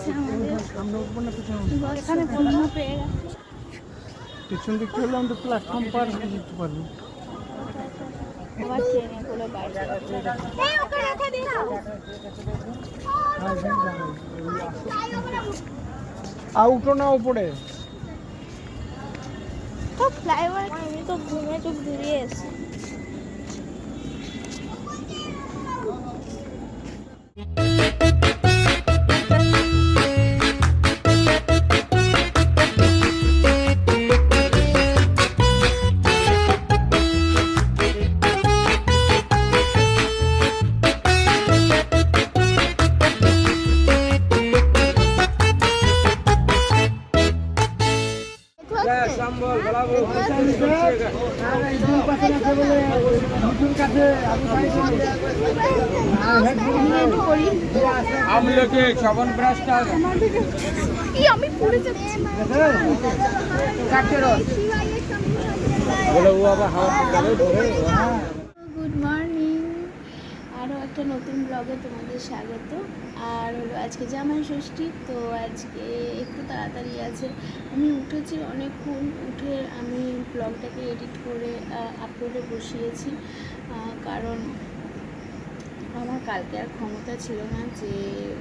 গেছে আমাদের। সামনে উঠবো না পিছনে? এখানে বন্ধ পেয়ে গেছে। পিছন দিক থেকে হলে আমরা প্ল্যাটফর্ম পার হয়ে যেতে পারবো। আবার ট্রেনে করে বাইরে উঠো না উপরে। তো ফ্লাইওভার আমি তো ঘুরে চোখ ঘুরিয়ে এসেছি। আমি পড়ে যাচ্ছি। গুড মর্নিং, আরও একটা নতুন ব্লগে তোমাদের স্বাগত। আর হলো আজকে জামাই ষষ্ঠী, তো আজকে একটু তাড়াতাড়ি আছে। আমি উঠেছি অনেকক্ষণ, উঠে আমি ব্লগটাকে এডিট করে আপলোডে বসিয়েছি, কারণ আমার কালকে আর ক্ষমতা ছিল না যে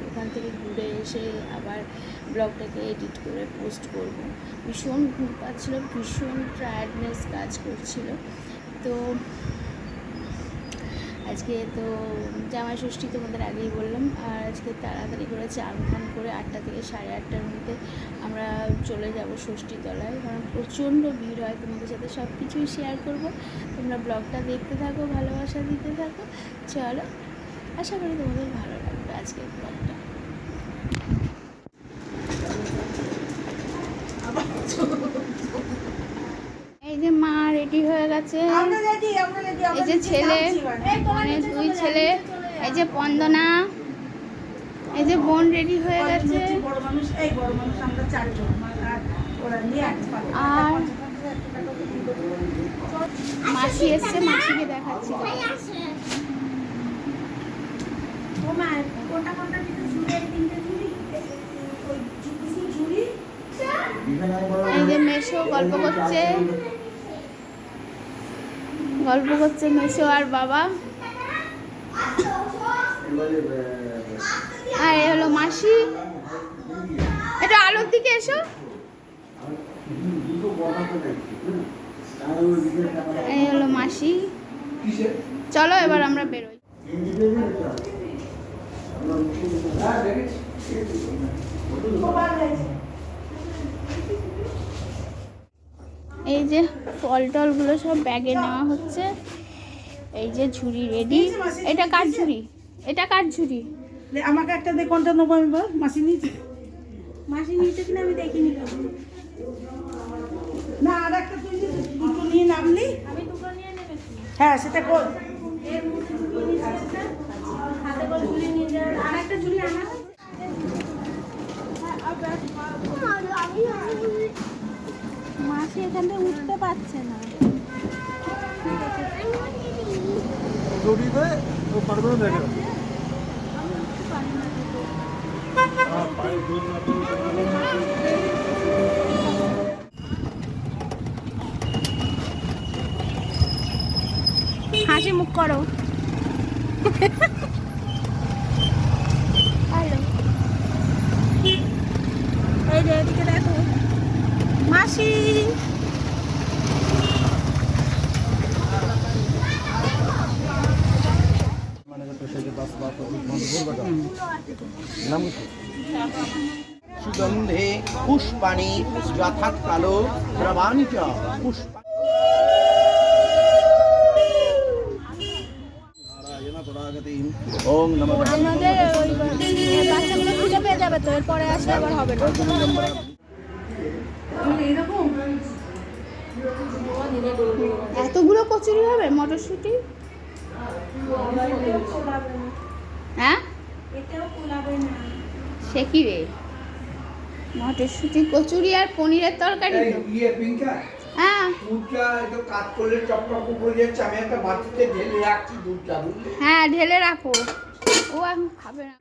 ওখান থেকে ঘুরে এসে আবার ব্লগটাকে এডিট করে পোস্ট করব। ভীষণ ঘুম পাচ্ছিলো, ভীষণ টায়ার্ডনেস কাজ করছিল। তো আজকে তো জামাই ষষ্ঠী তোমাদের আগেই বললাম। আর আজকে তাড়াতাড়ি করে চান ফান করে 8টা থেকে 8:30টার মধ্যে আমরা চলে যাব ষষ্ঠীতলায়, কারণ প্রচণ্ড ভিড় হয়। তোমাদের সাথে সব কিছুই শেয়ার করব, তোমরা ব্লগটা দেখতে থাকো, ভালোবাসা দিতে থাকো। চলো, আশা করি তোমাদের ভালো লাগবে আজকের ব্লগটা। এই যে মা রেডি হয়ে গেছে, এই যে ছেলে, মানে 2 ছেলে, এই যে বন্দনা, এই যে বোন রেডি হয়ে গেছে। আর মাসি এসছে, মাসিকে দেখাচ্ছি। এই যে মেশো গল্প করছে মেশো আর বাবা। আর এই হলো মাসি। এটা আলোর দিকে এসো। এই হলো মাসি। চলো এবার আমরা বেরোই। এই যে ফল টলগুলো সব ব্যাগে নেওয়া হচ্ছে। এই যে ঝুড়ি রেডি। এটা কার ঝুড়ি? এটা কার ঝুড়ি? আমাকে একটা দে, কোনটা নেবো আমি বল। মাসি নিয়েছে কিনা আমি দেখিনি। না আর একটা তুই দুটো নিয়ে নামলি। আমি দুটো নিয়ে নেমেছি। হ্যাঁ সেটা কর। হাতে করে ঝুড়ি নিয়ে যাও। আর একটা ঝুড়ি আনা। মাসি এখান থেকে উঠতে পারছে না। হাসি মুখ করো। এই যে এদিকে দেখো মাসি। সুগন্ধে পুষ্পাণি যথাৎ কালো দ্রবাণি চ পুষ্প। ওম নমঃ। আমাদের বাচ্চাগুলো খুঁজে পেয়ে যাবে, তো এরপরে আসলে আবার হবে না। এতগুলো কচুরি হবে মটরশুঁটি? হ্যাঁ সে কি রে? মটরশুঁটি কচুরি আর পনিরের তরকারি তো। হ্যাঁ হ্যাঁ ঢেলে রাখো, ও এখন খাবে না।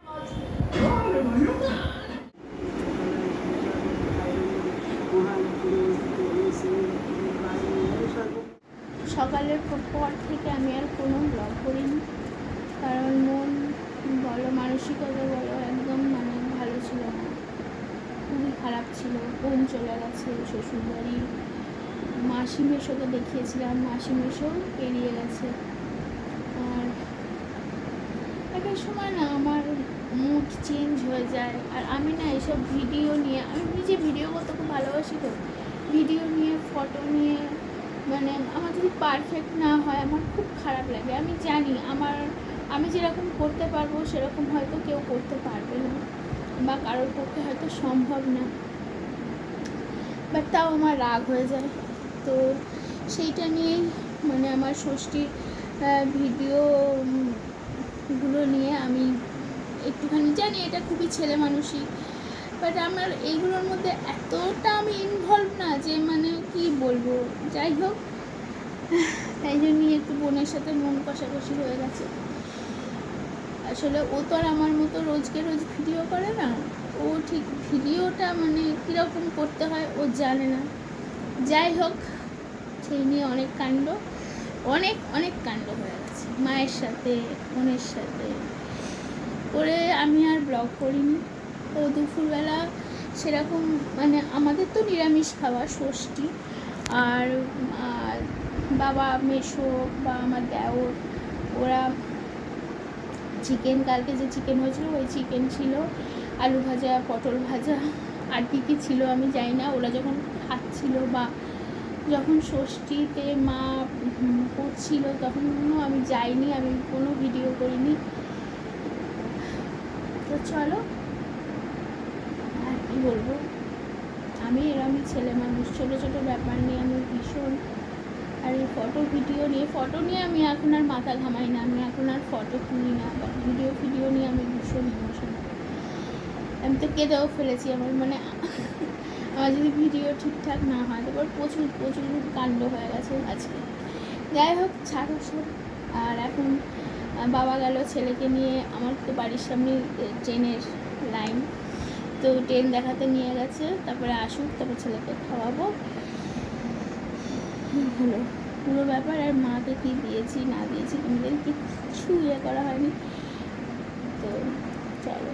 সকালের পর থেকে আমি আর কোনো ব্লগ করিনি, কারণ মন বলো মানসিকতা বলো একদম মানে ভালো ছিল না, খুবই খারাপ ছিল। বোন চলে গেছে শ্বশুরবাড়ি, মাসি মেশোকে দেখিয়েছিলাম, মাসি মেশো পেরিয়ে গেছে। আর একটা সময় না আমার মুড চেঞ্জ হয়ে যায়, আর আমি না এইসব ভিডিও নিয়ে, আমি নিজে ভিডিও করতে খুব ভালোবাসি, তো ভিডিও নিয়ে ফটো নিয়ে মানে আমার যদি পারফেক্ট না হয় আমার খুব খারাপ লাগে। আমি জানি আমি যেরকম করতে পারবো সেরকম হয়তো কেউ করতে পারবে না, বা কারোর পক্ষে হয়তো সম্ভব না, বাট তাও আমার রাগ হয়ে যায়। তো সেইটা নিয়েই মানে আমার ষষ্ঠীর ভিডিওগুলো নিয়ে আমি একটুখানি জানি এটা খুবই ছেলে মানুষই, বাট আমার এইগুলোর মধ্যে এতটা আমি ইনভলভ না যে মানে কি বলবো। যাই হোক, তাই জন্যই একটু বোনের সাথে মন কষাকষি হয়ে গেছে। আসলে ও তো আর আমার মতো রোজ ভিডিও করে না, ও ঠিক ভিডিওটা মানে কীরকম করতে হয় ও জানে না। যাই হোক, সেই নিয়ে অনেক কাণ্ড হয়ে গেছে মায়ের সাথে, বোনের সাথে করে আমি আর ব্লগ করিনি। তো দুপুরবেলা সেরকম মানে আমাদের তো নিরামিষ খাওয়া ষষ্ঠী, আর বাবা মেশো বা আমার দেওর ওরা চিকেন, কালকে যে চিকেন হয়েছিল ওই চিকেন ছিল, আলু ভাজা, পটল ভাজা, আর কী ছিল আমি জানি না। ওরা যখন খাচ্ছিল বা যখন ষষ্ঠীতে মা করছিল তখন আমি যাইনি, আমি কোনো ভিডিও করিনি। তো চলো আর কি বলবো, আমি এরকমই ছেলে মানুষ, ছোটো ছোটো ব্যাপার নিয়ে আমি ভীষণ, আর এই ফটো নিয়ে আমি এখন আর মাথা ঘামাই না, আমি এখন আর ফটো তুলি না, বা ভিডিও নিয়ে আমি ভীষণ ইমোশনাল। আমি তো কেঁদেও ফেলেছি, আমার মানে আমার যদি ভিডিও ঠিকঠাক না হয় তারপর প্রচুর কাণ্ড হয়ে গেছে আজকে। যাই হোক, ছাড়ো সব। আর এখন বাবা গেল ছেলেকে নিয়ে, আমার তো বাড়ির সামনে ট্রেনের লাইন, তো ট্রেন দেখাতে নিয়ে গেছে, তারপরে আসুক, তারপর ছেলেকে খাওয়াবো, হলো পুরো ব্যাপার। আর মাকে কী দিয়েছি না দিয়েছি তোমাদের কিছু করা হয়নি। তো চলো।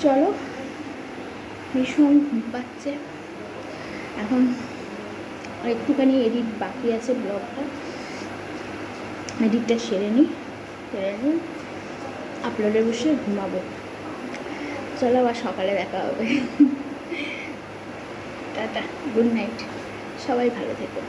চলো, ভীষণ ঘুম পাচ্ছে এখন, একটুখানি এডিট বাকি আছে, ব্লগটা এডিটটা সেরে নিই, আপলোডে বসে ঘুমাবো। চলো, আবার সকালে দেখা হবে। টাটা, গুড নাইট, সবাই ভালো থেকো।